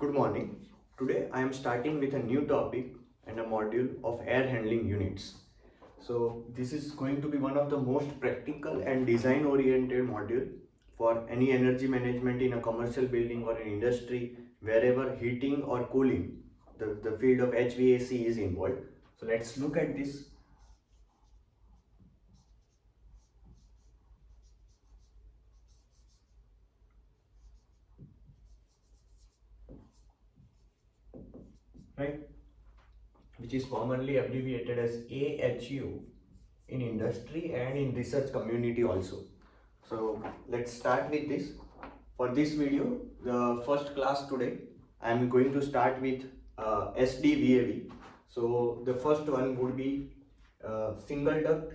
Good morning. Today I am starting with a new topic and a module of air handling units. So this is going to be one of the most practical and design oriented module for any energy management in a commercial building or an industry wherever heating or cooling, the field of HVAC is involved. So let's look at this. Right, which is commonly abbreviated as AHU in industry and in research community also. So let's start with this. For this video, the first class today, I am going to start with SDVAV. So the first one would be single duct.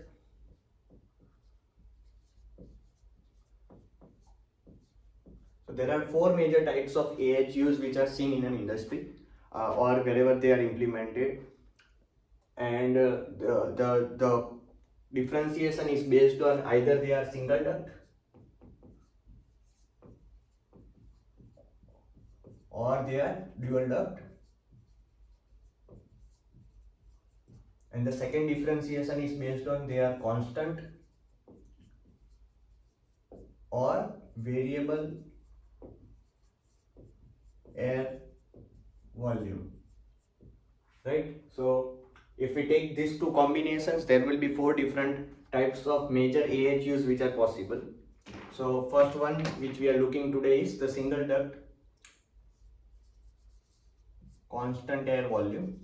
So there are four major types of AHUs which are seen in an industry or wherever they are implemented, and the differentiation is based on either they are single duct or they are dual duct, and the second differentiation is based on they are constant or variable air volume, right? So if we take these two combinations, there will be four different types of major AHUs which are possible. So first one which we are looking today is the single duct constant air volume.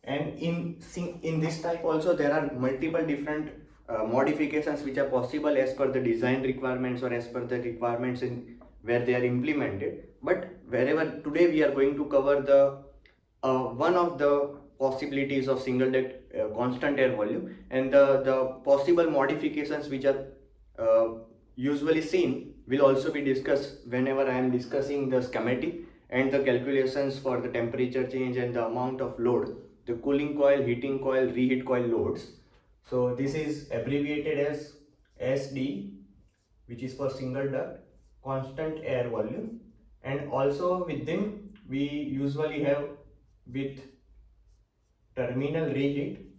And in this type also there are multiple different modifications which are possible as per the design requirements or as per the requirements in where they are implemented. But wherever today we are going to cover the one of the possibilities of single duct constant air volume, and the possible modifications which are usually seen will also be discussed whenever I am discussing the schematic and the calculations for the temperature change and the amount of load, the cooling coil, heating coil, reheat coil loads. So this is abbreviated as SD, which is for single duct constant air volume, and also within we usually have with terminal reheat,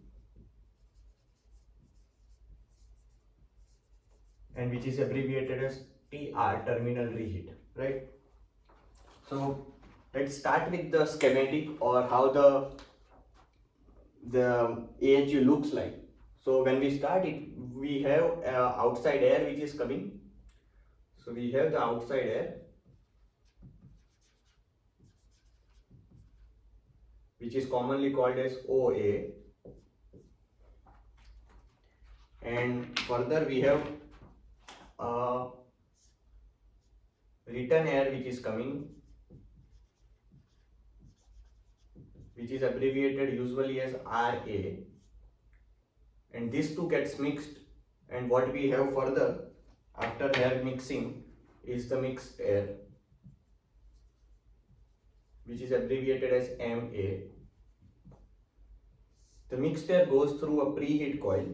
and which is abbreviated as TR, terminal reheat, right? So let's start with the schematic or how the AHU looks like. So when we start it, we have outside air which is coming. So we have the outside air which is commonly called as OA, and further we have return air which is coming, which is abbreviated usually as RA, and these two gets mixed, and what we have further after air mixing is the mixed air, which is abbreviated as MA. The mixed air goes through a preheat coil,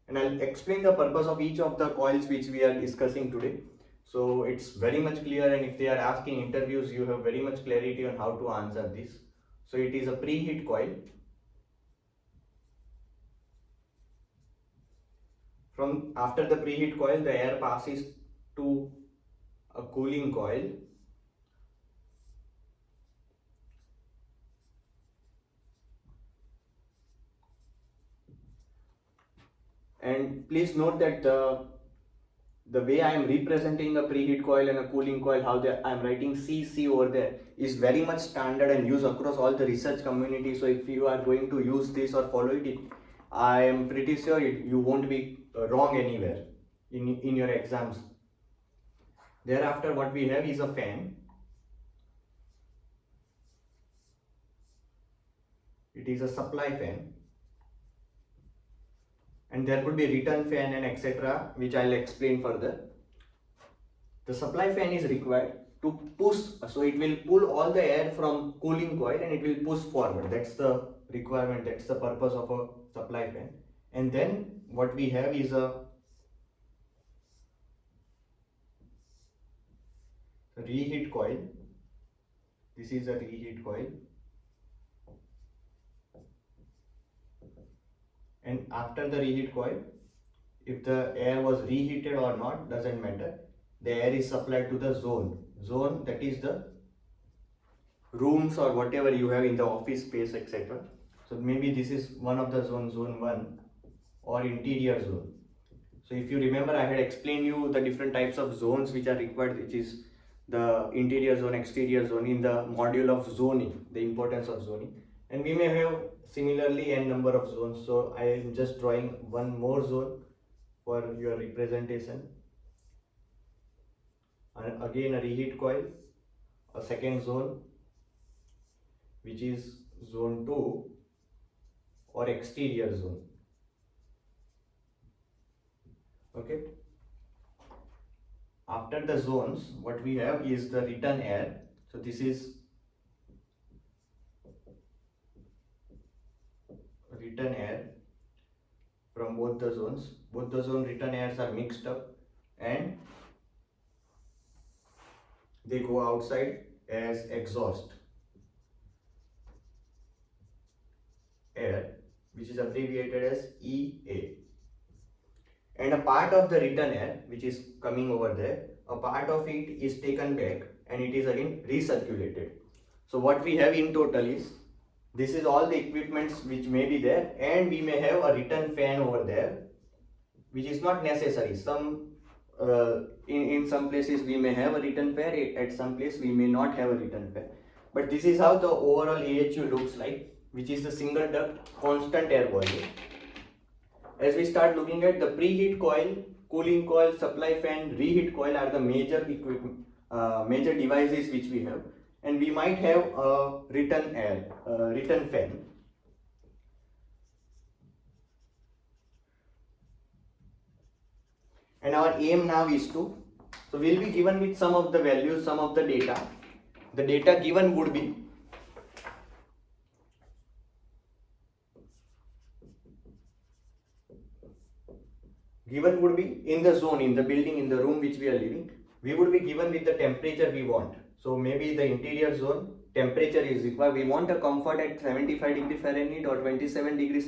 and I'll explain the purpose of each of the coils which we are discussing today. So it's very much clear, and if they are asking interviews, you have very much clarity on how to answer this. So it is a preheat coil. From after the preheat coil, the air passes to a cooling coil, and please note that the way I am representing a preheat coil and a cooling coil, how I am writing CC over there, is very much standard and used across all the research community. So if you are going to use this or follow it, I am pretty sure you won't be wrong anywhere in your exams. Thereafter, what we have is a fan. It is a supply fan, and there could be return fan and etc., which I'll explain further. The supply fan is required to push, so it will pull all the air from cooling coil and it will push forward. That's the requirement, that's the purpose of a supply fan. And then what we have is a reheat coil. This is a reheat coil. And after the reheat coil, if the air was reheated or not doesn't matter. The air is supplied to the zone. Zone, that is the rooms or whatever you have in the office space, etc. So maybe this is one of the zones, zone 1 or interior zone. So if you remember, I had explained you the different types of zones which are required, which is the interior zone, exterior zone in the module of zoning, the importance of zoning. And we may have similarly n number of zones. So I am just drawing one more zone for your representation. And again a reheat coil, a second zone, which is zone 2 or exterior zone. Okay. After the zones, what we have is the return air. So this is return air from both the zones. Both the zone return airs are mixed up and they go outside as exhaust air, which is abbreviated as EA. And a part of the return air, which is coming over there, a part of it is taken back and it is again recirculated. So what we have in total is, this is all the equipments which may be there, and we may have a return fan over there, which is not necessary. In some places we may have a return fan, at some place we may not have a return fan. But this is how the overall AHU looks like, which is the single duct constant air volume. As we start looking at the preheat coil, cooling coil, supply fan, reheat coil are the major equipment, major devices which we have, and we might have a return fan. And our aim now is to, so we'll be given with some of the values, some of the data. The data given would be in the zone, in the building, in the room which we are living, we would be given with the temperature we want. So maybe the interior zone temperature is required. We want a comfort at 75 degree Fahrenheit or 27 degree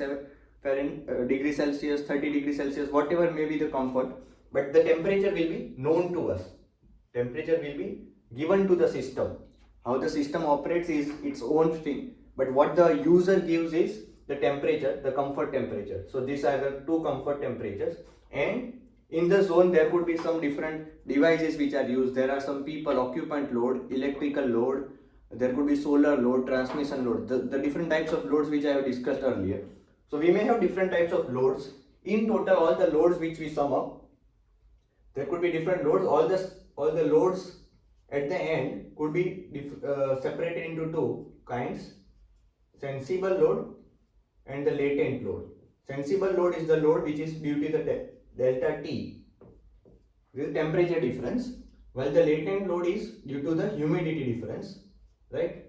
Celsius, 30 degree Celsius, whatever may be the comfort. But the temperature will be known to us. Temperature will be given to the system. How the system operates is its own thing. But what the user gives is the temperature, the comfort temperature. So these are the two comfort temperatures. And in the zone there could be some different devices which are used. There are some people, occupant load, electrical load, there could be solar load, transmission load, the different types of loads which I have discussed earlier. So we may have different types of loads. In total, all the loads which we sum up, there could be different loads. All the loads at the end could be separated into two kinds: sensible load and the latent load. Sensible load is the load which is due to the delta T, this is temperature difference, while the latent load is due to the humidity difference, right?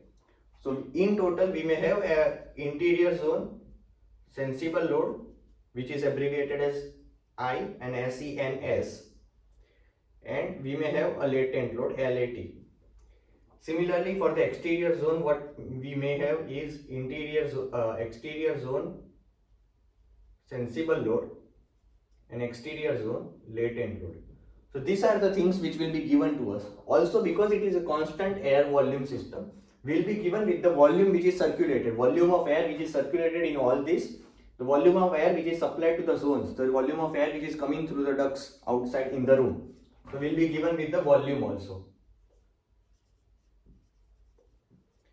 So in total we may have a interior zone sensible load, which is abbreviated as I and SENS, and we may have a latent load, LAT. Similarly, for the exterior zone, what we may have is exterior zone sensible load and exterior zone latent load. So these are the things which will be given to us. Also, because it is a constant air volume system, we will be given with the volume which is circulated, volume of air which is circulated in all this, the volume of air which is supplied to the zones, the volume of air which is coming through the ducts outside in the room. So we will be given with the volume also.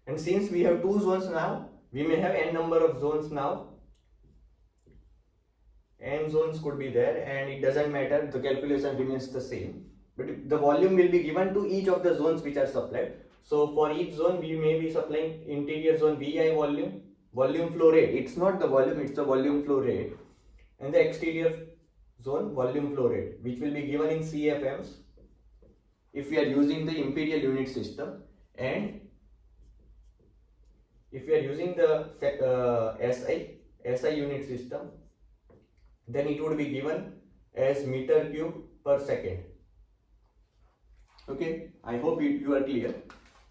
And since we have two zones now, we may have n number of zones now. N zones could be there, and it doesn't matter, the calculation remains the same. But the volume will be given to each of the zones which are supplied. So for each zone, we may be supplying interior zone VI volume flow rate. It's not the volume, it's the volume flow rate. And the exterior zone volume flow rate, which will be given in CFMs if we are using the imperial unit system, and if we are using the SI unit system, then it would be given as meter cube per second. Okay, I hope you are clear.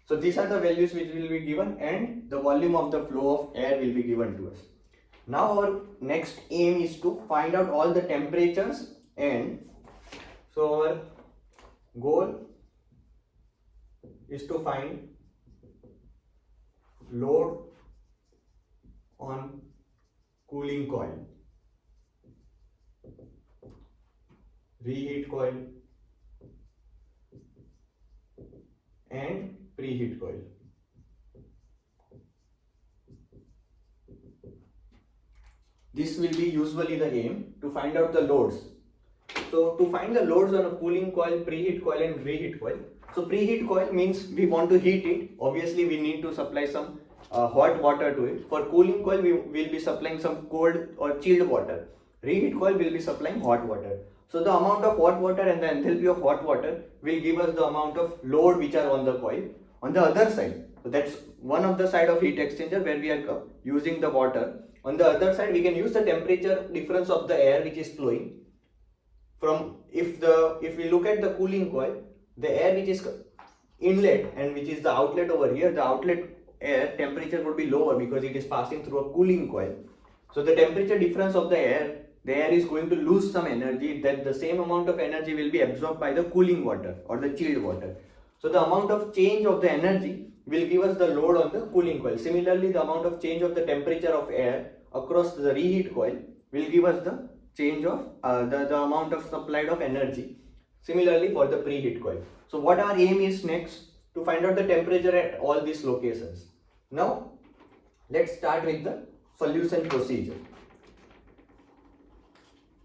So these are the values which will be given, and the volume of the flow of air will be given to us. Now our next aim is to find out all the temperatures, and so our goal is to find load on cooling coil, reheat coil and preheat coil. This will be usually the aim, to find out the loads. So to find the loads on a cooling coil, preheat coil and reheat coil. So preheat coil means we want to heat it. Obviously we need to supply some hot water to it. For cooling coil we will be supplying some cold or chilled water. Reheat coil will be supplying hot water. So the amount of hot water and the enthalpy of hot water will give us the amount of load which are on the coil. On the other side, so that's one of the side of heat exchanger where we are using the water. On the other side we can use the temperature difference of the air which is flowing. From if we look at the cooling coil, the air which is inlet and which is the outlet over here, the outlet air temperature would be lower because it is passing through a cooling coil. So the temperature difference of the air is going to lose some energy, that the same amount of energy will be absorbed by the cooling water or the chilled water. So the amount of change of the energy will give us the load on the cooling coil. Similarly, the amount of change of the temperature of air across the reheat coil will give us the change of the amount of supplied of energy. Similarly for the preheat coil. So what our aim is next, to find out the temperature at all these locations. Now let's start with the solution procedure.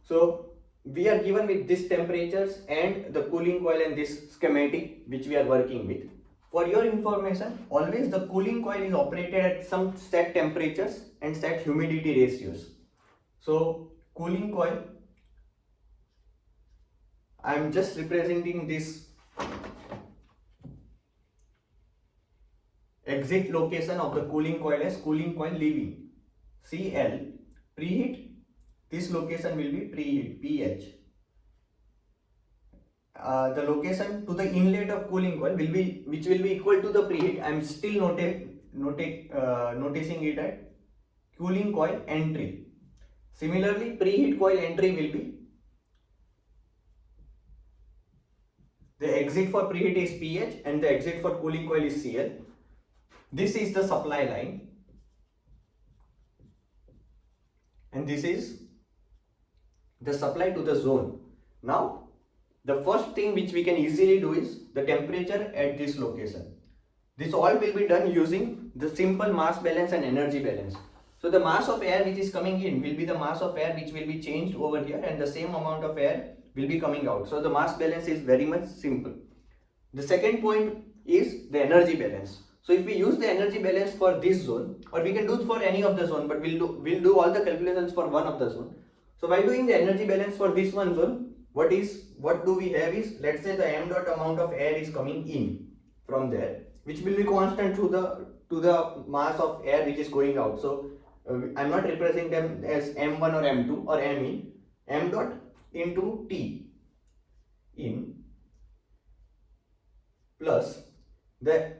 So we are given with these temperatures and the cooling coil and this schematic which we are working with. For your information, always the cooling coil is operated at some set temperatures and set humidity ratios. So cooling coil, I am just representing this exit location of the cooling coil as cooling coil leaving, CL. Preheat, this location will be preheat, PH. The location to the inlet of cooling coil will be, which will be equal to the preheat. I am still noticing it at cooling coil entry. Similarly, preheat coil entry will be, the exit for preheat is PH and the exit for cooling coil is CL. This is the supply line and this is the supply to the zone. Now the first thing which we can easily do is the temperature at this location. This all will be done using the simple mass balance and energy balance. So the mass of air which is coming in will be the mass of air which will be changed over here, and the same amount of air will be coming out. So the mass balance is very much simple. The second point is the energy balance. So if we use the energy balance for this zone, or we can do it for any of the zone, but we'll do all the calculations for one of the zone. So by doing the energy balance for this one zone, what do we have is, let's say the m dot amount of air is coming in from there, which will be constant to the mass of air which is going out. So I'm not representing them as m1 or m2 or m in, m dot into T in plus the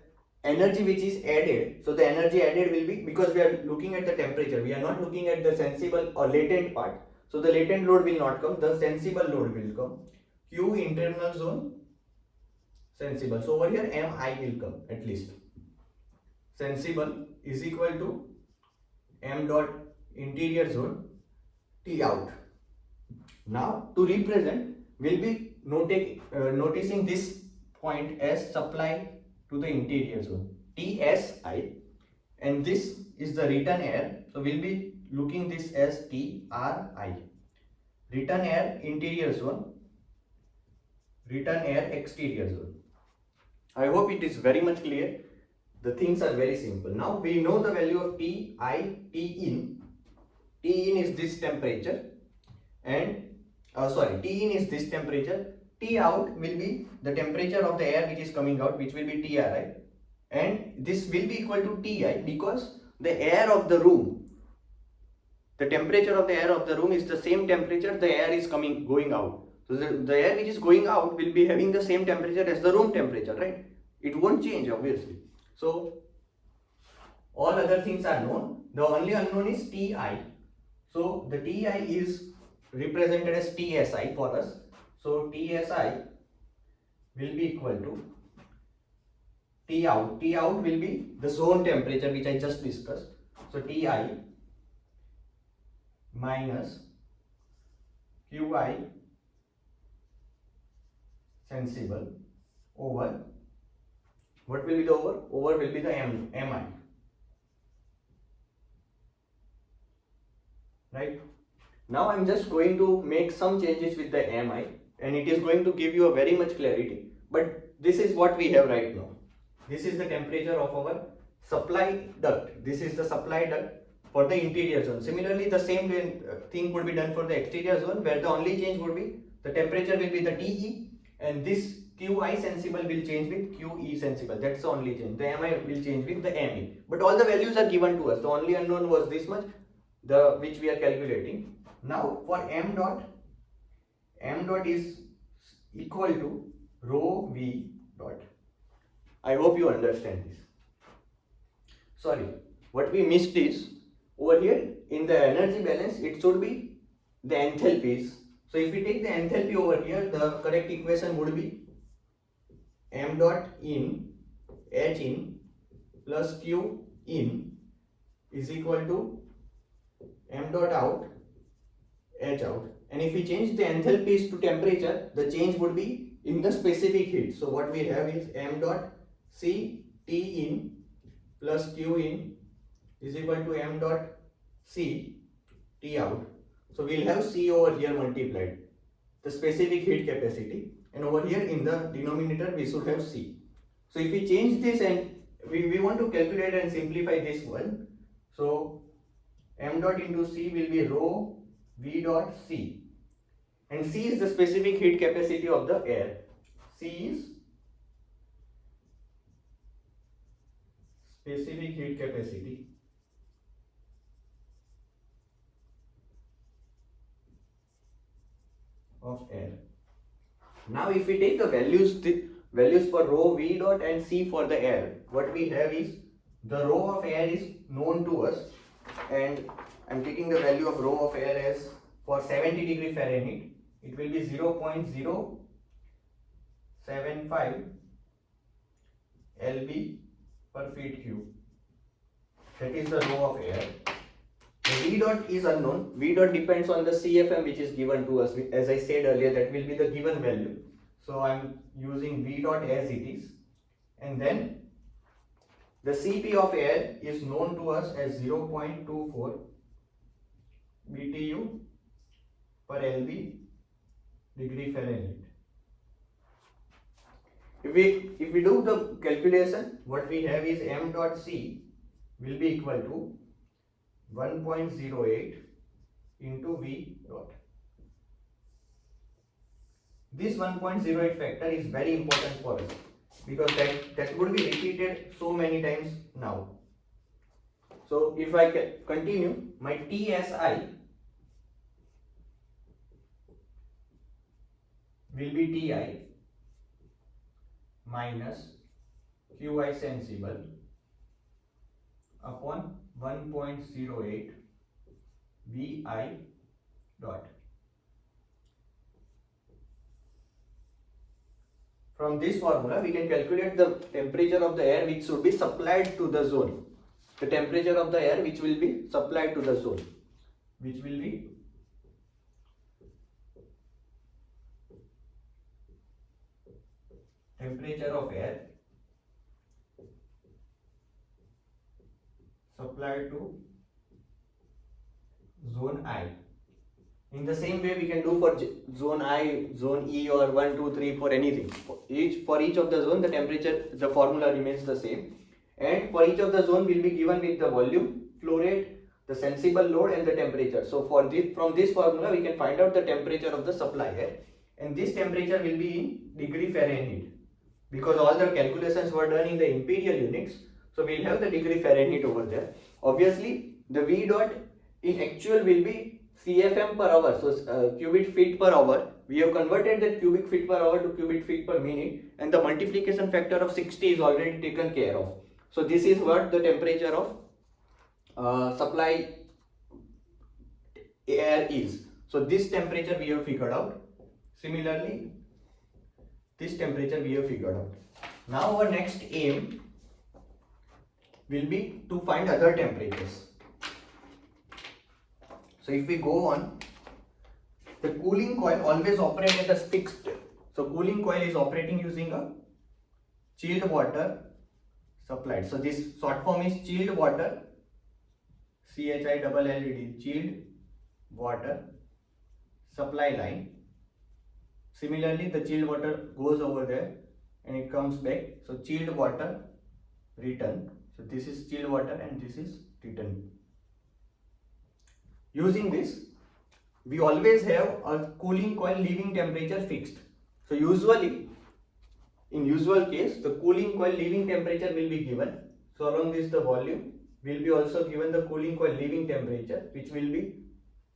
energy which is added. So the energy added will be, because we are looking at the temperature, we are not looking at the sensible or latent part. So the latent load will not come, the sensible load will come. Q internal zone, sensible. So over here Mi will come at least. Sensible is equal to m dot interior zone T out. Now to represent, we'll be noticing this point as supply to the interior zone, TSI, and this is the return air. So we'll be looking this as TRI. Return air interior zone, return air exterior zone. I hope it is very much clear. The things are very simple. Now we know the value of Ti, T in. T in is this temperature, and T in is this temperature. T out will be the temperature of the air which is coming out, which will be TRI, and this will be equal to Ti because the air of the room, the temperature of the air of the room is the same temperature the air is going out. So the air which is going out will be having the same temperature as the room temperature, right? It won't change obviously. So all other things are known. The only unknown is Ti. So the Ti is represented as TSI for us. So TSI will be equal to T out. T out will be the zone temperature which I just discussed. So Ti minus Qi sensible over, what will be the over? Over will be the Mi. Right? Now I am just going to make some changes with the Mi, and it is going to give you a very much clarity. But this is what we have right now. This is the temperature of our supply duct. This is the supply duct for the interior zone. Similarly, the same thing could be done for the exterior zone, where the only change would be the temperature will be the Te, and this Qi sensible will change with Qe sensible. That's the only change. The Mi will change with the Me. But all the values are given to us. The only unknown was this much, which we are calculating. Now for m dot is equal to rho V dot. I hope you understand this. Sorry, what we missed is, over here in the energy balance it should be the enthalpies. So if we take the enthalpy over here, the correct equation would be m dot in H in plus Q in is equal to m dot out H out. And if we change the enthalpies to temperature, the change would be in the specific heat. So what we have is m dot C T in plus Q in is equal to m dot C T out. So we'll have C over here multiplied, the specific heat capacity, and over here in the denominator we should have C. So if we change this and we want to calculate and simplify this one, so m dot into C will be rho V dot C, and C is the specific heat capacity of the air. C is specific heat capacity of air. Now if we take the values for rho V dot and C for the air, what we have is the rho of air is known to us, and I'm taking the value of rho of air as for 70 degree Fahrenheit, it will be 0.075 lb per feet cube. That is the rho of air. The V dot is unknown. V dot depends on the CFM which is given to us. As I said earlier, that will be the given value. So I'm using V dot as it is. And then the Cp of air is known to us as 0.24 BTU per lb degree Fahrenheit. If we do the calculation, what we have is m dot C will be equal to 1.08 into V dot. This 1.08 factor is very important for us, because that would be repeated so many times now. So if I continue, my TSI will be Ti minus Qi sensible upon 1.08 Vi dot. From this formula we can calculate the temperature of the air which should be supplied to the zone. The temperature of the air which will be supplied to the zone, which will be temperature of air supplied to zone I. In the same way we can do for zone I, zone E, or 1, 2, 3 for anything. For each of the zone, the temperature, the formula remains the same, and for each of the zone will be given with the volume, flow rate, the sensible load, and the temperature. So from this formula we can find out the temperature of the supply air, and this temperature will be in degree Fahrenheit, because all the calculations were done in the imperial units. So we'll have the degree Fahrenheit over there. Obviously the V dot in actual will be CFM per hour, so cubic feet per hour. We have converted that cubic feet per hour to cubic feet per minute, and the multiplication factor of 60 is already taken care of. So this is what the temperature of supply air is. So this temperature we have figured out. Similarly, this temperature we have figured out. Now our next aim will be to find other temperatures. So if we go on, the cooling coil always operates at a fixed. So cooling coil is operating using a chilled water supplied. So this short form is chilled water, CHILLED, chilled water supply line. Similarly, the chilled water goes over there and it comes back. So chilled water return. So this is chilled water and this is return. Using this, we always have a cooling coil leaving temperature fixed. So usually, in usual case, the cooling coil leaving temperature will be given. So along this, the volume will be also given the cooling coil leaving temperature, which will be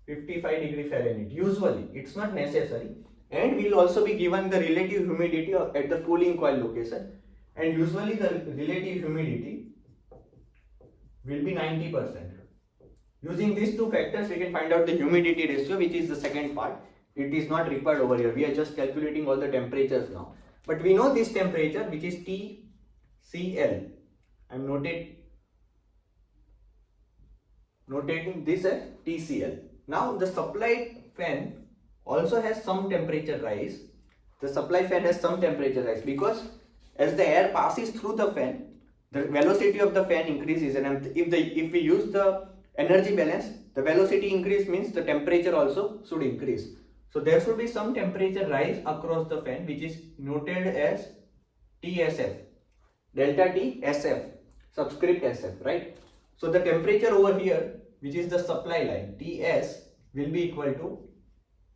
55 degree Fahrenheit. Usually, it's not necessary. And will also be given the relative humidity at the cooling coil location. And usually the relative humidity will be 90%. Using these two factors, we can find out the humidity ratio, which is the second part. It is not required over here. We are just calculating all the temperatures now. But we know this temperature, which is TCL. I am notating this as TCL. Now the supply fan also has some temperature rise. The supply fan has some temperature rise because as the air passes through the fan, the velocity of the fan increases, and if we use the energy balance, the velocity increase means the temperature also should increase. So there should be some temperature rise across the fan, which is noted as TSF, delta T SF, subscript SF, right? So the temperature over here, which is the supply line, TS will be equal to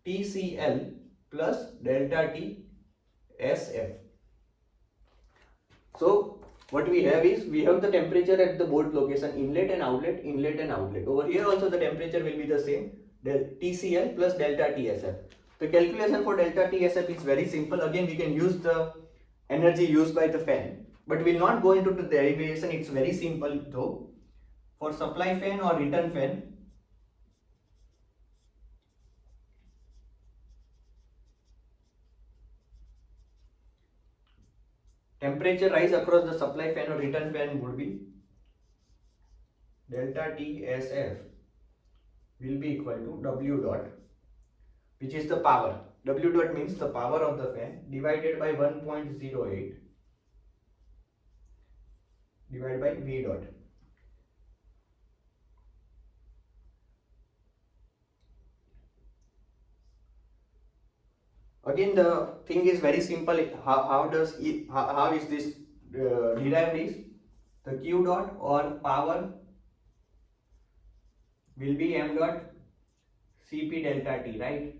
TCL plus delta T SF. So what we have is, we have the temperature at the both location, inlet and outlet, inlet and outlet. Over here also the temperature will be the same, TCL plus delta TSF. The calculation for delta TSF is very simple. Again, we can use the energy used by the fan, but we will not go into the derivation. It's very simple though. For supply fan or return fan, temperature rise across the supply fan or return fan would be delta TSF will be equal to W dot, which is the power. W dot means the power of the fan divided by 1.08 divided by V dot. Again, the thing is very simple. How is this derived is, the Q dot or power will be m dot Cp delta T, right?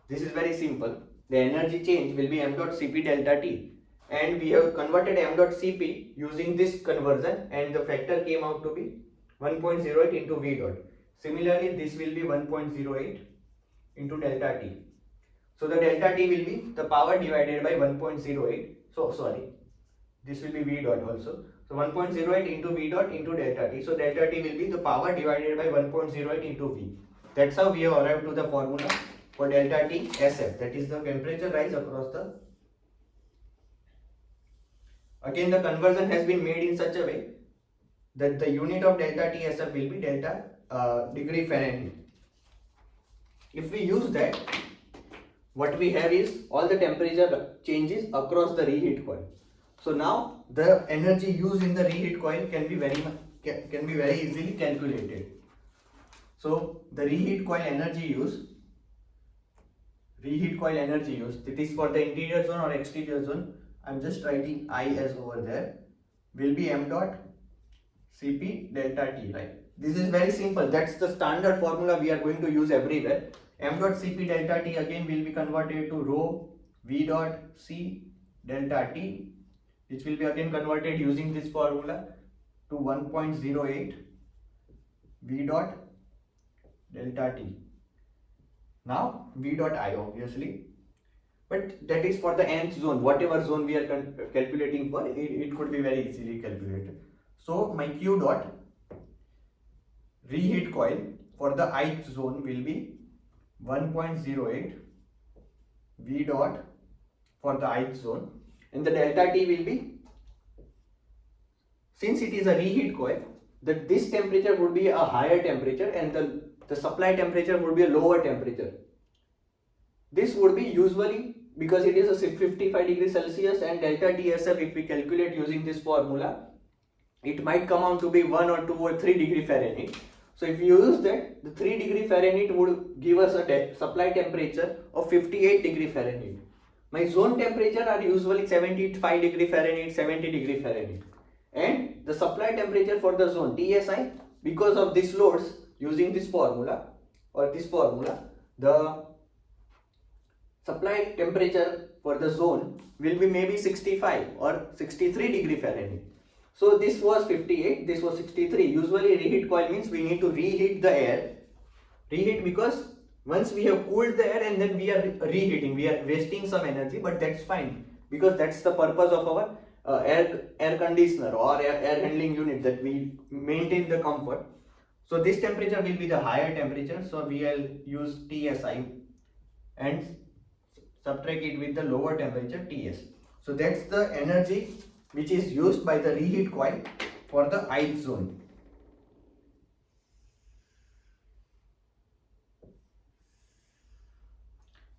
This is very simple. The energy change will be m dot Cp delta T, and we have converted m dot Cp using this conversion, and the factor came out to be 1.08 into V dot. Similarly, this will be 1.08 into delta T. So the delta T will be the power divided by 1.08. So sorry, this will be V dot also. So 1.08 into V dot into delta T. So delta T will be the power divided by 1.08 into V. That's how we have arrived to the formula for delta T SF. That is the temperature rise across the. Again, the conversion has been made in such a way that the unit of delta T SF will be delta degree Fahrenheit. If we use that, what we have is all the temperature changes across the reheat coil. So now the energy used in the reheat coil can be very easily calculated. So the reheat coil energy use, that is for the interior zone or exterior zone, I'm just writing I as over there, will be m dot Cp delta T, right? This is very simple. That's the standard formula we are going to use everywhere. M dot Cp delta T again will be converted to rho V dot C delta T, which will be again converted using this formula to 1.08 V dot delta T. Now V dot I obviously, but that is for the nth zone. Whatever zone we are calculating for, it could be very easily calculated. So my Q dot reheat coil for the ith zone will be 1.08 V dot for the ith zone, and the delta T will be, since it is a reheat coil, that this temperature would be a higher temperature and the supply temperature would be a lower temperature. This would be usually, because it is a 55 degrees Celsius, and delta TSF, if we calculate using this formula, it might come out to be 1 or 2 or 3 degree Fahrenheit. So if you use that, the 3 degree Fahrenheit would give us a supply temperature of 58 degree Fahrenheit. My zone temperature are usually 75 degree Fahrenheit, 70 degree Fahrenheit. And the supply temperature for the zone TSI, because of these loads, using this formula, the supply temperature for the zone will be maybe 65 or 63 degree Fahrenheit. So this was 58, this was 63. Usually reheat coil means we need to reheat the air. Reheat because once we have cooled the air and then we are reheating, we are wasting some energy, but that's fine because that's the purpose of our air conditioner or air handling unit, that we maintain the comfort. So this temperature will be the higher temperature, so we will use TSI and subtract it with the lower temperature TS. So that's the energy which is used by the reheat coil for the ith zone.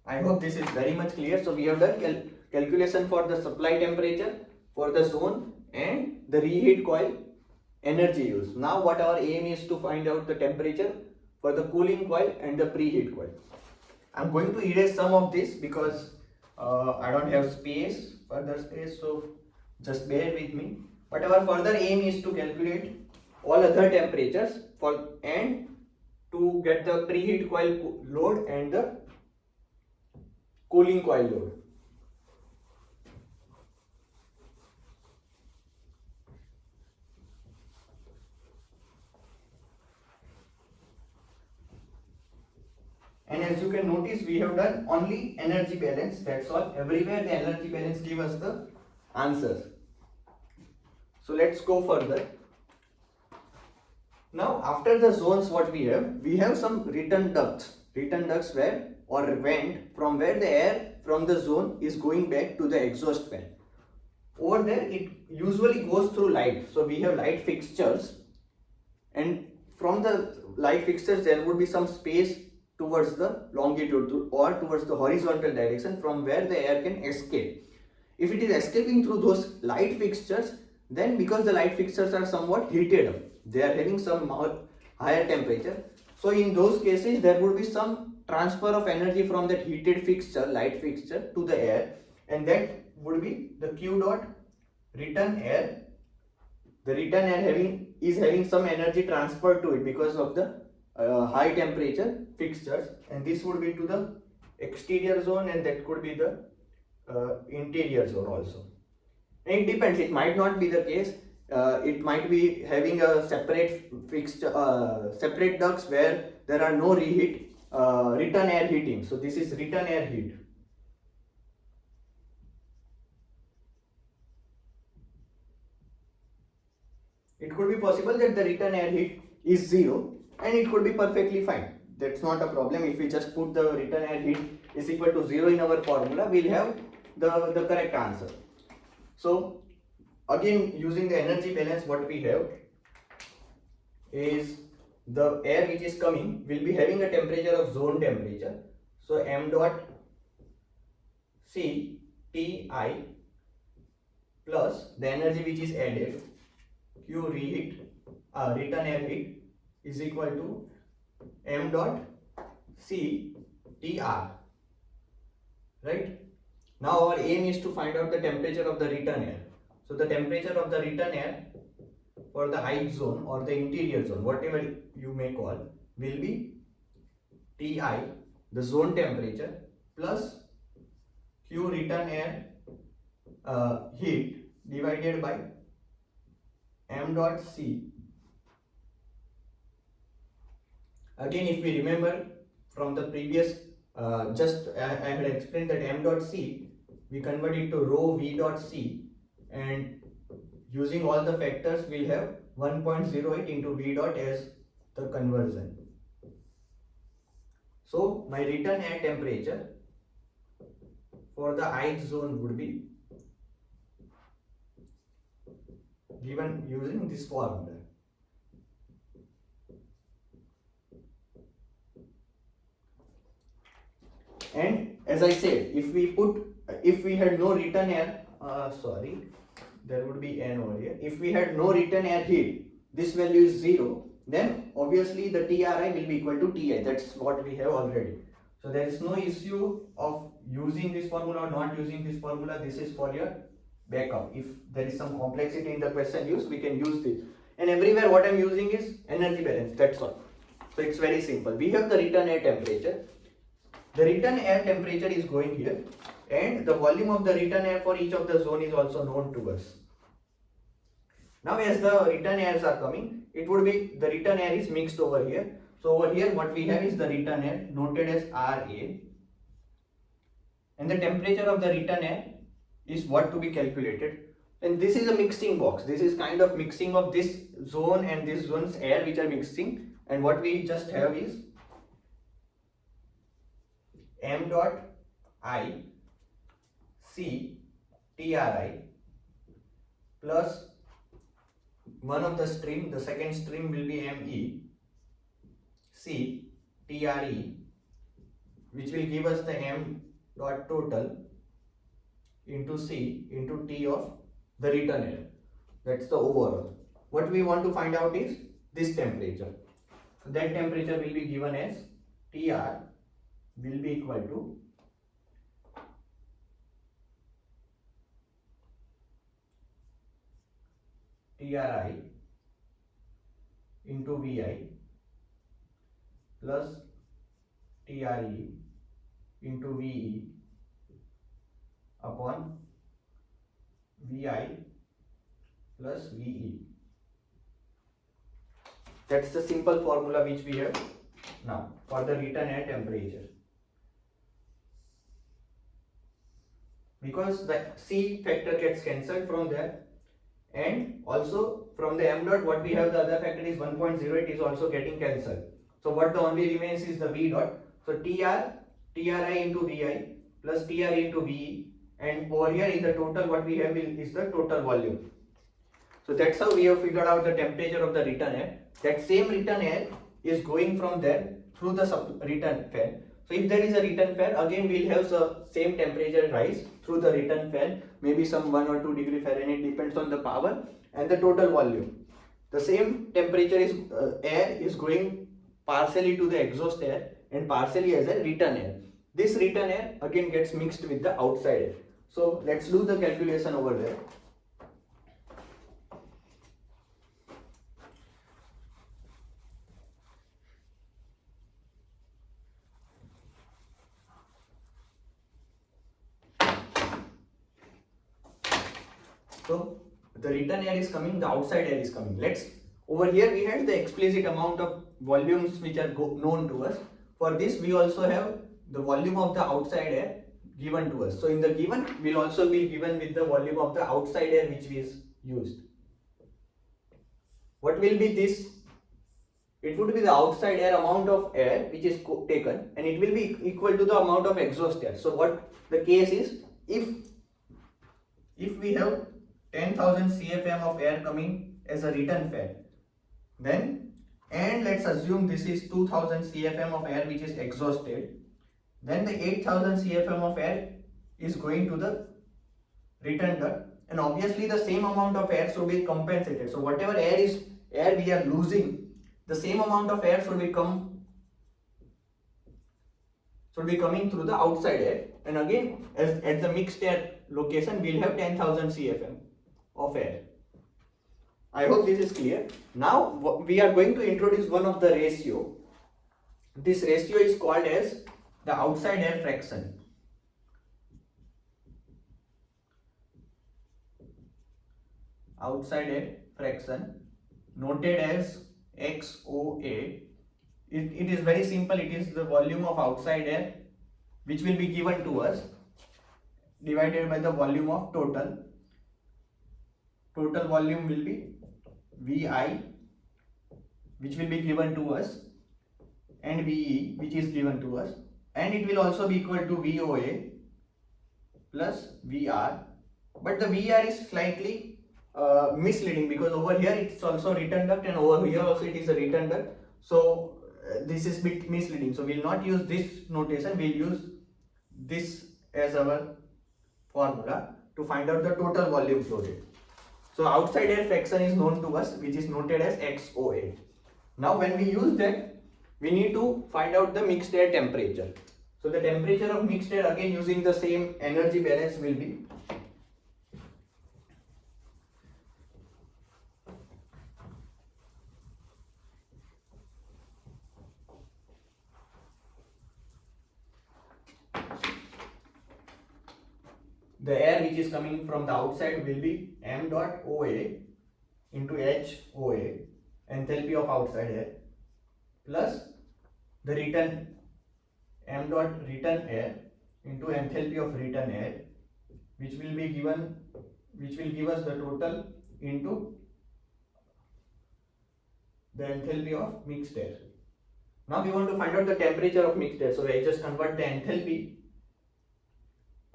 I hope this is very much clear. So we have done calculation for the supply temperature for the zone and the reheat coil energy use. Now what our aim is to find out the temperature for the cooling coil and the preheat coil. I'm going to erase some of this because I don't have further space, so just bear with me. But our further aim is to calculate all other temperatures and to get the preheat coil load and the cooling coil load. And as you can notice, we have done only energy balance, that's all. Everywhere the energy balance give us the answers. So let's go further. Now after the zones, what we have some return ducts where, or vent from where the air from the zone is going back to the exhaust fan. Over there it usually goes through light, so we have light fixtures, and from the light fixtures there would be some space towards the longitude or towards the horizontal direction from where the air can escape. If it is escaping through those light fixtures, then because the light fixtures are somewhat heated up, they are having some higher temperature, so in those cases there would be some transfer of energy from that heated fixture, light fixture, to the air, and that would be the Q dot return air. The return air is having some energy transferred to it because of the high temperature fixtures, and this would be to the exterior zone, and that could be the interior zone also. And it depends, it might not be the case. It might be having a separate separate ducts where there are no reheat, return air heating. So this is return air heat. It could be possible that the return air heat is 0, and it could be perfectly fine. That's not a problem. If we just put the return air heat is equal to 0 in our formula, we'll have the correct answer. So again, using the energy balance, what we have is the air which is coming will be having a temperature of zone temperature. So m dot C T I plus the energy which is added, Q reheat, return air heat, is equal to m dot C T R. Right? Now our aim is to find out the temperature of the return air. So the temperature of the return air for the ith zone or the interior zone, whatever you may call, will be Ti, the zone temperature, plus Q return air heat divided by m dot C. Again, if we remember from the previous I had explained that m dot c, we convert it to rho v dot c, and using all the factors we'll have 1.08 into v dot as the conversion. So my return air temperature for the ith zone would be given using this formula. And as I said, if we had no return air, there would be n over here. If we had no return air heat, this value is 0, then obviously the TRI will be equal to TI. That's what we have already. So there is no issue of using this formula or not using this formula. This is for your backup. If there is some complexity in the question used, we can use this. And everywhere what I am using is energy balance, that's all. So it's very simple. We have the return air temperature. The return air temperature is going here, and the volume of the return air for each of the zone is also known to us. Now as the return airs are coming, it would be the return air is mixed over here. So over here what we have is the return air noted as RA, and the temperature of the return air is what to be calculated. And this is a mixing box. This is kind of mixing of this zone and this zone's air which are mixing, and what we just have is m dot I C TRI plus one of the stream, the second stream will be ME C TRE, which will give us the m dot total into C into T of the return air. That's the overall. What we want to find out is this temperature. So that temperature will be given as TR will be equal to TRI into VI plus TRE into VE upon VI plus VE. That's the simple formula which we have now for the return air temperature. Because the C factor gets cancelled from there, and also from the m dot what we have, the other factor is 1.08 is also getting cancelled. So what the only remains is the v dot. So TRI into VI plus TR into VE, and over here in the total what we have is the total volume. So that's how we have figured out the temperature of the return air. That same return air is going from there through the return fan. So if there is a return fan, again we'll have the same temperature rise through the return fan, maybe some 1 or 2 degree Fahrenheit, depends on the power and the total volume. The same temperature is air is going partially to the exhaust air and partially as a return air. This return air again gets mixed with the outside air. So let's do the calculation over there. So the return air is coming, the outside air is coming. Over here we had the explicit amount of volumes which are known to us. For this we also have the volume of the outside air given to us. So in the given, we'll also be given with the volume of the outside air which is used. What will be this? It would be the outside air amount of air which is taken, and it will be equal to the amount of exhaust air. So what the case is, if we have 10,000 CFM of air coming as a return fan, then, and let's assume this is 2000 CFM of air which is exhausted, then the 8000 CFM of air is going to the return duct, and obviously the same amount of air should be compensated. So whatever air we are losing, the same amount of air should be coming through the outside air, and again as at the mixed air location we'll have 10,000 CFM of air. I hope this is clear. Now we are going to introduce one of the ratio. This ratio is called as the outside air fraction. Outside air fraction, noted as XOA. It is very simple. It is the volume of outside air which will be given to us divided by the volume of total. Total volume will be VI, which will be given to us, and VE, which is given to us, and it will also be equal to VOA plus VR. But the VR is slightly misleading, because over here it's also return duct and over here also it is a return duct. So this is bit misleading. So we will not use this notation, we will use this as our formula to find out the total volume flow rate. So outside air fraction is known to us, which is noted as XOA. Now when we use that, we need to find out the mixed air temperature. So the temperature of mixed air, again using the same energy balance, will be the air which is coming from the outside will be m dot OA into H OA, enthalpy of outside air, plus the return m dot return air into enthalpy of return air, which will give us the total into the enthalpy of mixed air. Now we want to find out the temperature of mixed air, so I just convert the enthalpy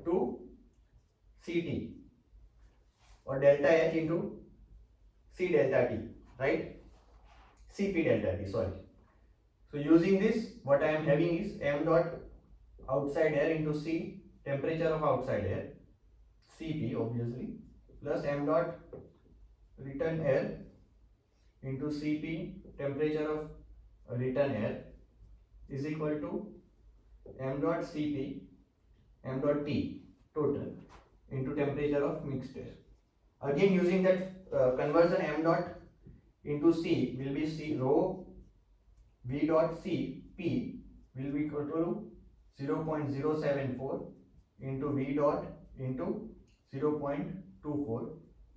to CT, or delta H into C delta T, right? CP delta T, sorry. So using this, what I am having is m dot outside air into C, temperature of outside air, CP obviously, plus m dot return air into CP, temperature of return air, is equal to m dot CP, m dot T total into temperature of mixed air. Again using that conversion, m dot into C will be C rho V dot C P will be equal to 0.074 into V dot into 0.24,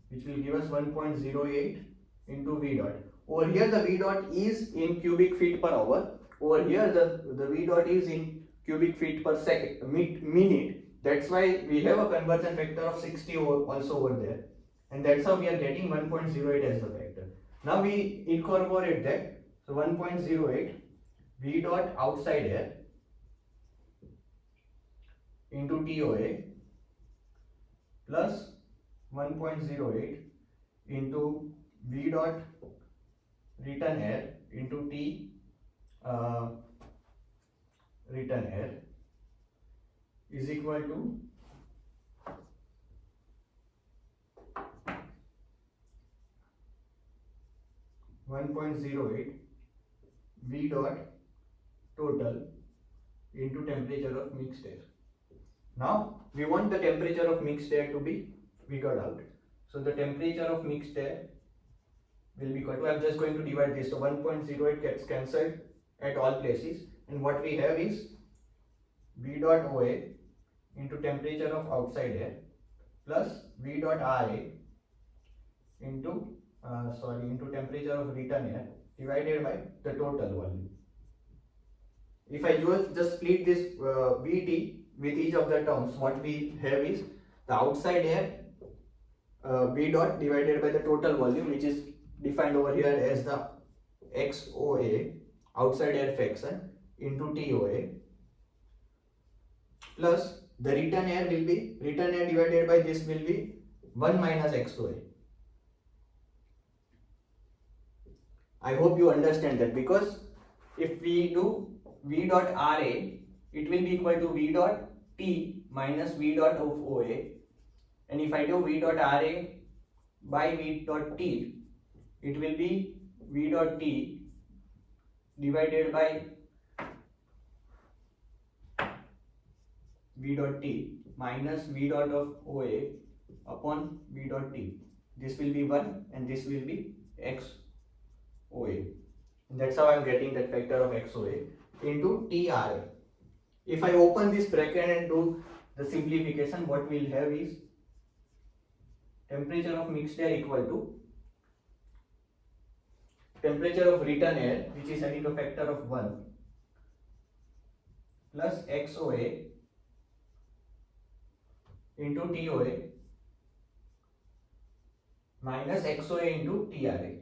which will give us 1.08 into V dot. Over here the V dot is in cubic feet per hour. Over here the V dot is in cubic feet per second minute. That's why we have a conversion factor of 60 also over there, and that's how we are getting 1.08 as the factor. Now we incorporate that. So 1.08 V dot outside air into TOA plus 1.08 into V dot return air into T return air is equal to 1.08 V dot total into temperature of mixed air. Now we want the temperature of mixed air to be figured out. So the temperature of mixed air will be equal to, I am just going to divide this, so 1.08 gets cancelled at all places, and what we have is V dot OA into temperature of outside air plus V dot RA into into temperature of return air divided by the total volume. If I just split this VT with each of the terms, what we have is the outside air V dot divided by the total volume, which is defined over here as the XOA, outside air fraction, into TOA, plus the return air will be, return air divided by this will be 1 minus XOA. I hope you understand that, because if we do V dot RA, it will be equal to V dot T minus V dot of OA, and if I do V dot RA by V dot T, it will be V dot T divided by V dot T minus V dot of OA upon V dot T. This will be 1 and this will be XOA. And that's how I am getting that factor of XOA into TRA. If I open this bracket and do the simplification, what we'll have is temperature of mixed air equal to temperature of return air, which is having a factor of 1, plus XOA into TOA minus XOA into TRA.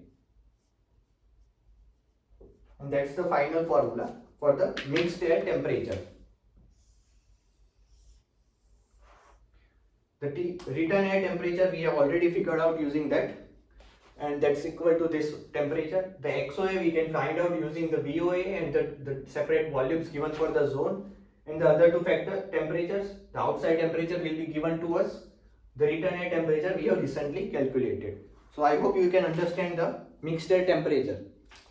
And that's the final formula for the mixed air temperature. The return air temperature we have already figured out using that, and that's equal to this temperature. The XOA we can find out using the VOA and the separate volumes given for the zone, and the other two factor temperatures, the outside temperature will be given to us. The return air temperature we have recently calculated. So I hope you can understand the mixed air temperature.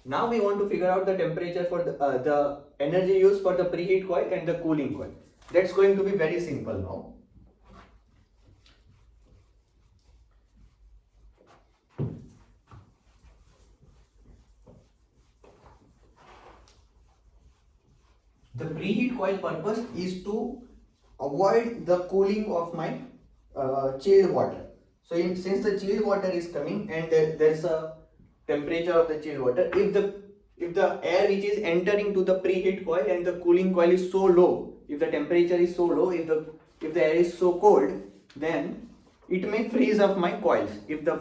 Now we want to figure out the temperature for the energy used for the preheat coil and the cooling coil. That's going to be very simple now. The preheat coil purpose is to avoid the cooling of my chilled water. So since the chilled water is coming and there's a temperature of the chilled water, if the air which is entering to the preheat coil and the cooling coil is so low, if the temperature is so low, if the air is so cold, then it may freeze up my coils. If the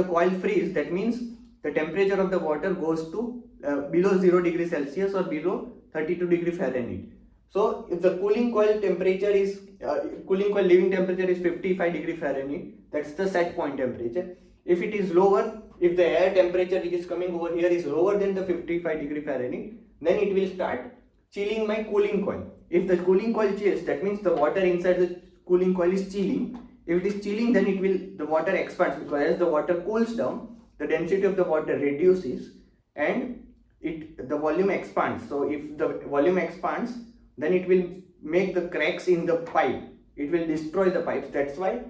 coil freeze, that means the temperature of the water goes to below 0 degree Celsius or below 32 degree Fahrenheit. So if the cooling coil temperature is cooling coil leaving temperature is 55 degree Fahrenheit, that's the set point temperature. If it is lower, if the air temperature which is coming over here is lower than the 55 degree Fahrenheit, then it will start chilling my cooling coil. If the cooling coil chills, that means the water inside the cooling coil is chilling. If it is chilling, then the water expands, because as the water cools down, the density of the water reduces and the volume expands. So if the volume expands, then it will make the cracks in the pipe. It will destroy the pipes. That's why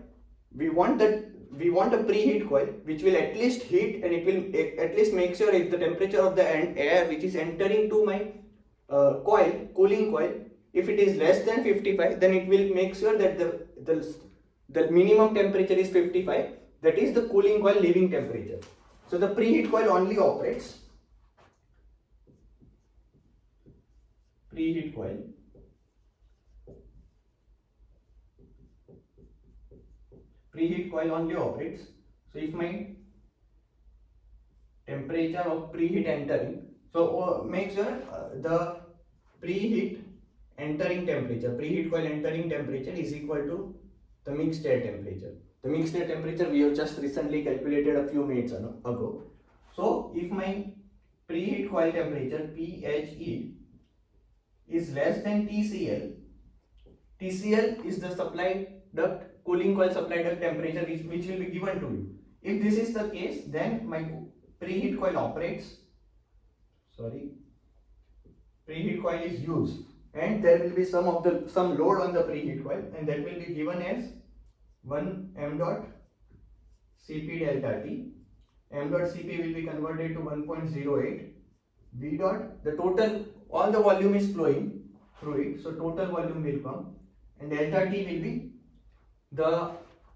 we want a preheat coil which will at least heat, and it will at least make sure if the temperature of the air which is entering to my cooling coil, if it is less than 55, then it will make sure that the minimum temperature is 55. That is the cooling coil leaving temperature. So the preheat coil only operates. Preheat coil only operates. So if my temperature of preheat entering, so make sure the preheat coil entering temperature is equal to the mixed air temperature. The mixed air temperature we have just recently calculated a few minutes ago. So if my preheat coil temperature PHE is less than TCL is the supply duct, cooling coil supply duct temperature which will be given to you. If this is the case, then my preheat coil operates. Preheat coil is used, and there will be some load on the preheat coil, and that will be given as 1 m dot Cp delta T. M dot Cp will be converted to 1.08. V dot, the total, all the volume is flowing through it, so total volume will come, and delta T will be the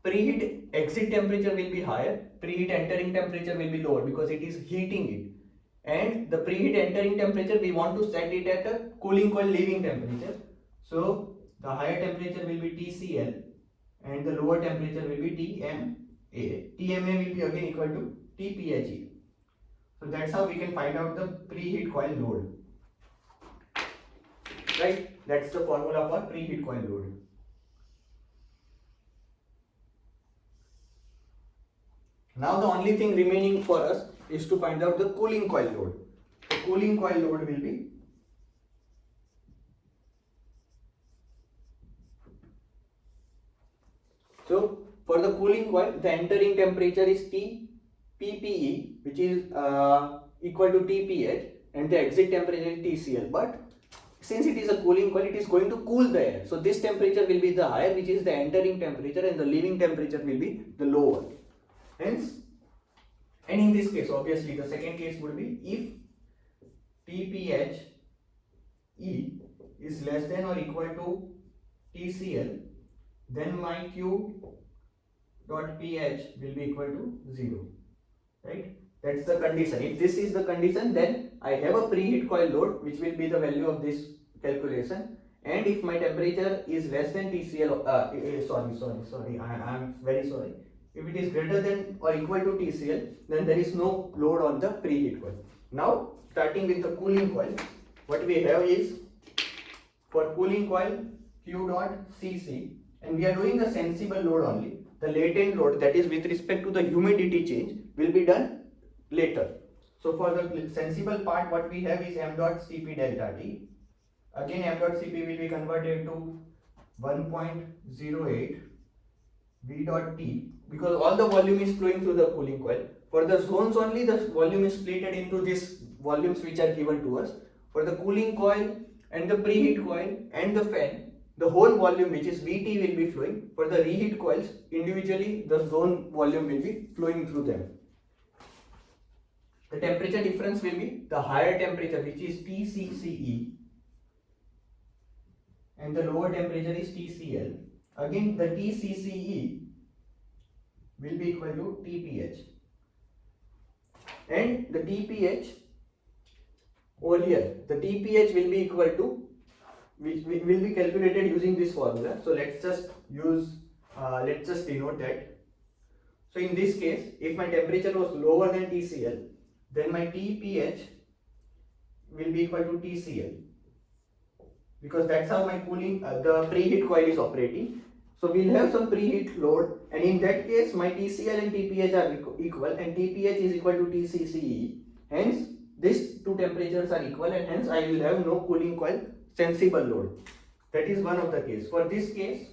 preheat exit temperature will be higher, preheat entering temperature will be lower because it is heating it, and the preheat entering temperature we want to set it at a cooling coil leaving temperature. So the higher temperature will be TCL and the lower temperature will be TMA. TMA will be again equal to TPHE. So that's how we can find out the preheat coil load. Right? That's the formula for preheat coil load. Now the only thing remaining for us is to find out the cooling coil load. The cooling coil load will be so for the cooling coil, the entering temperature is PPE, which is equal to TPH, and the exit temperature is TCL. But since it is a cooling coil, it is going to cool the air. So this temperature will be the higher, which is the entering temperature, and the leaving temperature will be the lower. Hence, and in this case, obviously, the second case would be if TPHE is less than or equal to TCL, then my Q dot pH will be equal to 0. Right? That's the condition. If this is the condition, then I have a preheat coil load, which will be the value of this calculation, and if my temperature is less than TCL, I am very sorry. If it is greater than or equal to TCL, then there is no load on the preheat coil. Now, starting with the cooling coil, what we have is for cooling coil Q dot Cc, and we are doing the sensible load only. The latent load, that is with respect to the humidity change, will be done later. So for the sensible part, what we have is m dot Cp delta T. Again, m dot Cp will be converted to 1.08 V dot T, because all the volume is flowing through the cooling coil. For the zones only, the volume is split into these volumes which are given to us. For the cooling coil and the preheat coil and the fan, the whole volume, which is Vt, will be flowing. For the reheat coils, individually the zone volume will be flowing through them. The temperature difference will be the higher temperature, which is TCCE, and the lower temperature is TCL. Again, the TCCE will be equal to TPH, and the TPH over here, the TPH will be equal to, which will be calculated using this formula. So let's just denote that. So in this case, if my temperature was lower than TCL, then my TPH will be equal to TCL, because that's how my cooling, the preheat coil is operating. So we'll have some preheat load, and in that case my TCL and TPH are equal, and TPH is equal to TCCE. Hence, these two temperatures are equal, and hence I will have no cooling coil sensible load. That is one of the case. For this case,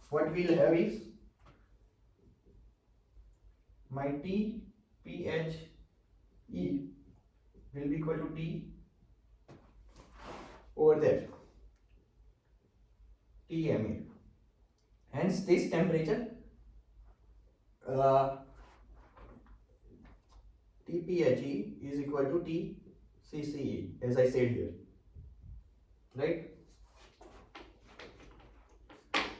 what we'll have is my TPHE will be equal to T over there, TMA. Hence, this temperature TPHE is equal to TCCE, as I said here, right?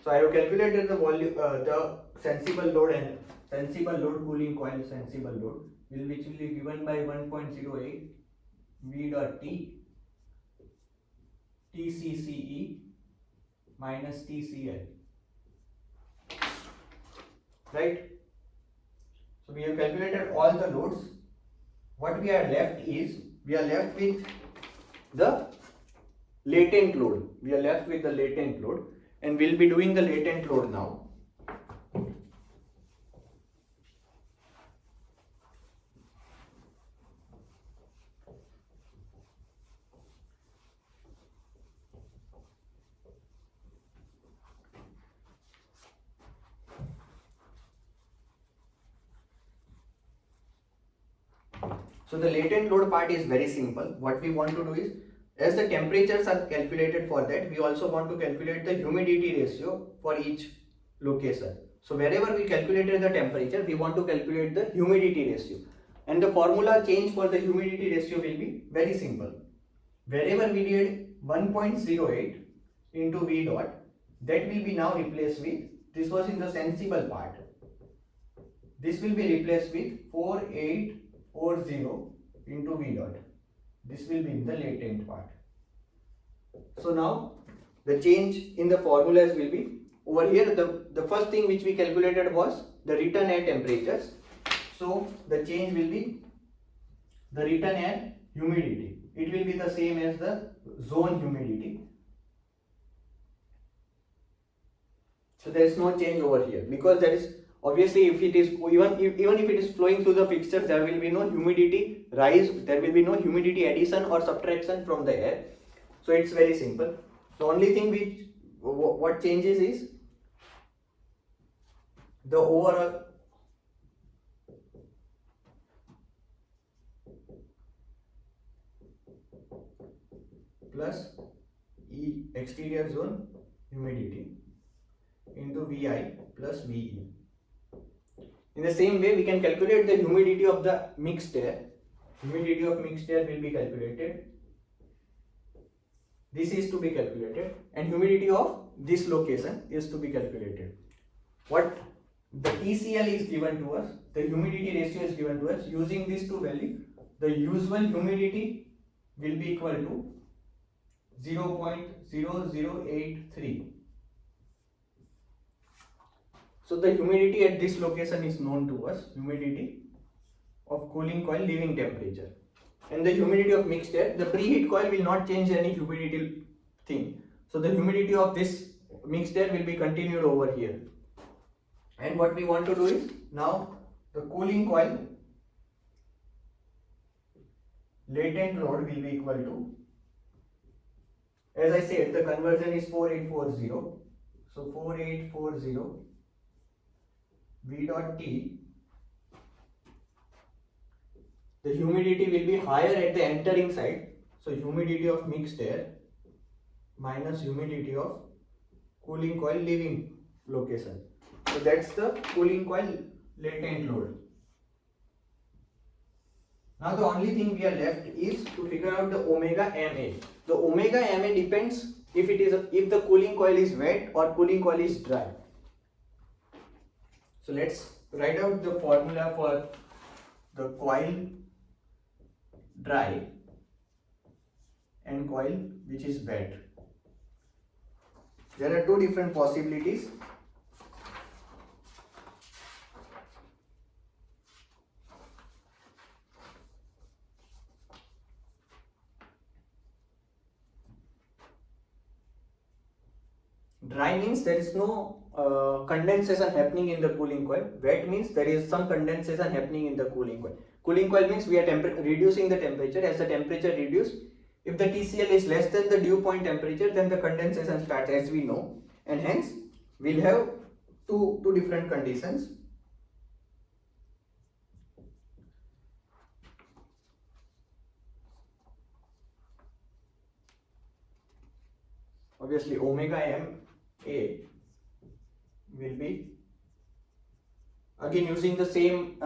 So I have calculated the volume, the sensible load and sensible load cooling coil sensible load which will be given by 1.08 V dot T TCCE minus TCL, right? So we have calculated all the loads. What we are left is, we are left with the latent load. We are left with the latent load, and we'll be doing the latent load now. So the latent load part is very simple. What we want to do is, as the temperatures are calculated for that, we also want to calculate the humidity ratio for each location. So wherever we calculated the temperature, we want to calculate the humidity ratio. And the formula change for the humidity ratio will be very simple. Wherever we did 1.08 into V dot, that will be now replaced with, this was in the sensible part, this will be replaced with 4840 into V dot. This will be in the latent part. So now the change in the formulas will be, over here the first thing which we calculated was the return air temperatures. So the change will be the return air humidity. It will be the same as the zone humidity. So there is no change over here, because there is, obviously, if it is even if it is flowing through the fixtures, there will be no humidity rise, there will be no humidity addition or subtraction from the air. So it's very simple. The only thing which what changes is the overall plus E exterior zone humidity into Vi plus Ve. In the same way, we can calculate the humidity of the mixed air. Humidity of mixed air will be calculated. This is to be calculated, and humidity of this location is to be calculated. What the TCL is given to us, the humidity ratio is given to us. Using these two values, the usual humidity will be equal to 0.0083. So the humidity at this location is known to us, humidity of cooling coil leaving temperature. And the humidity of mixed air, the preheat coil will not change any humidity thing. So the humidity of this mixed air will be continued over here. And what we want to do is, now the cooling coil latent load will be equal to, as I said, the conversion is 4840. So 4840 V dot T. The humidity will be higher at the entering side. So humidity of mixed air minus humidity of cooling coil leaving location. So that's the cooling coil latent load. Now the only thing we are left is to figure out the omega MA. The omega MA depends if the cooling coil is wet or cooling coil is dry. So let's write out the formula for the coil dry and coil which is wet. There are two different possibilities. Dry means there is no condensation happening in the cooling coil. Wet means there is some condensation happening in the cooling coil. Cooling coil means we are reducing the temperature. As the temperature reduces, if the TCL is less than the dew point temperature, then the condensation starts, as we know, and hence we'll have two different conditions. Obviously, omega MA will be again using the same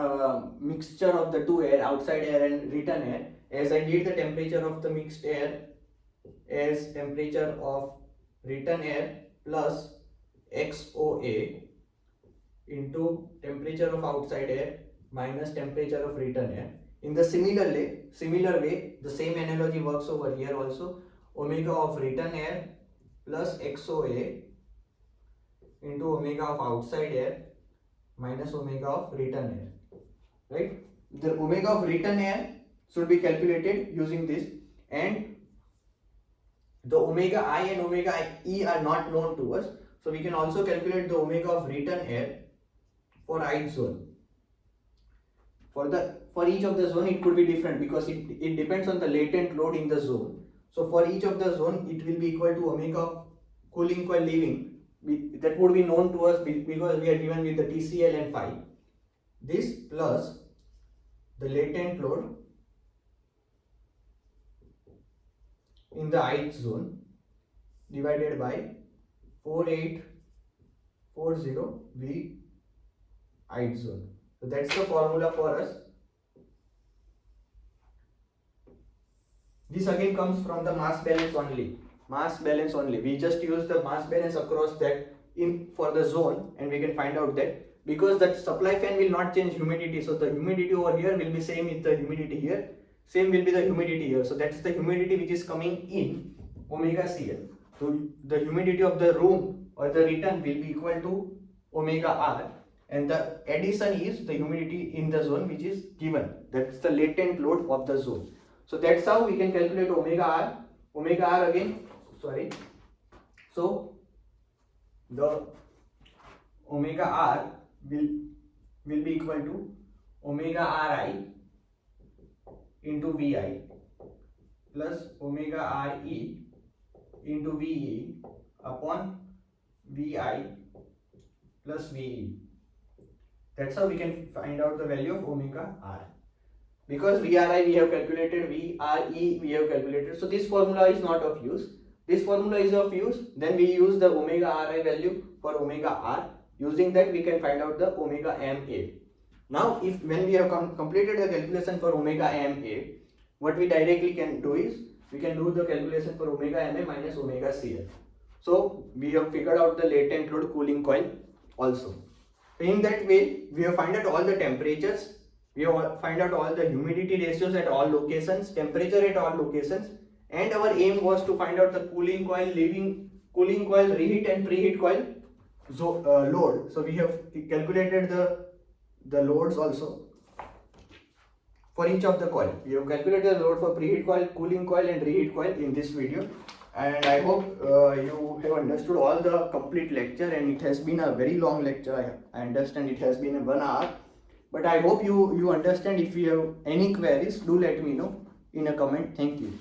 mixture of the two air, outside air and return air, as I did the temperature of the mixed air as temperature of return air plus XOA into temperature of outside air minus temperature of return air. In the similar way, the same analogy works over here also. Omega of return air plus XOA into omega of outside air minus omega of return air, right? The omega of return air should be calculated using this, and the omega I and omega E are not known to us, so we can also calculate the omega of return air for ith zone. For each of the zone it could be different because it depends on the latent load in the zone. So for each of the zone it will be equal to omega of cooling coil leaving, that would be known to us because we are given with the TCL and phi. This plus the latent load in the ith zone divided by 4840 V ith zone. So that's the formula for us. This again comes from the mass balance only. Mass balance only. We just use the mass balance across that in for the zone, and we can find out that because that supply fan will not change humidity, so the humidity over here will be same with the humidity here, same will be the humidity here. So that's the humidity which is coming in omega CL. So the humidity of the room or the return will be equal to omega R, and the addition is the humidity in the zone which is given. That's the latent load of the zone. So that's how we can calculate omega R. Omega R again, so the omega R will be equal to omega Ri into Vi plus omega Re into Ve upon Vi plus Ve. That's how we can find out the value of omega R. Because VRI we have calculated, VRE we have calculated, so this formula is not of use. This formula is of use, then we use the omega Ri value for omega R. Using that we can find out the omega MA. Now when we have completed the calculation for omega MA, what we directly can do is, we can do the calculation for omega MA minus omega CL. So we have figured out the latent load cooling coil also. In that way we have found out all the temperatures, we have find out all the humidity ratios at all locations, temperature at all locations, and our aim was to find out the cooling coil, cooling coil reheat and preheat coil load. So we have calculated the loads also for each of the coil. We have calculated the load for preheat coil, cooling coil and reheat coil in this video, and I hope you have understood all the complete lecture, and it has been a very long lecture. I understand it has been 1 hour, but I hope you understand. If you have any queries, do let me know in a comment. Thank you.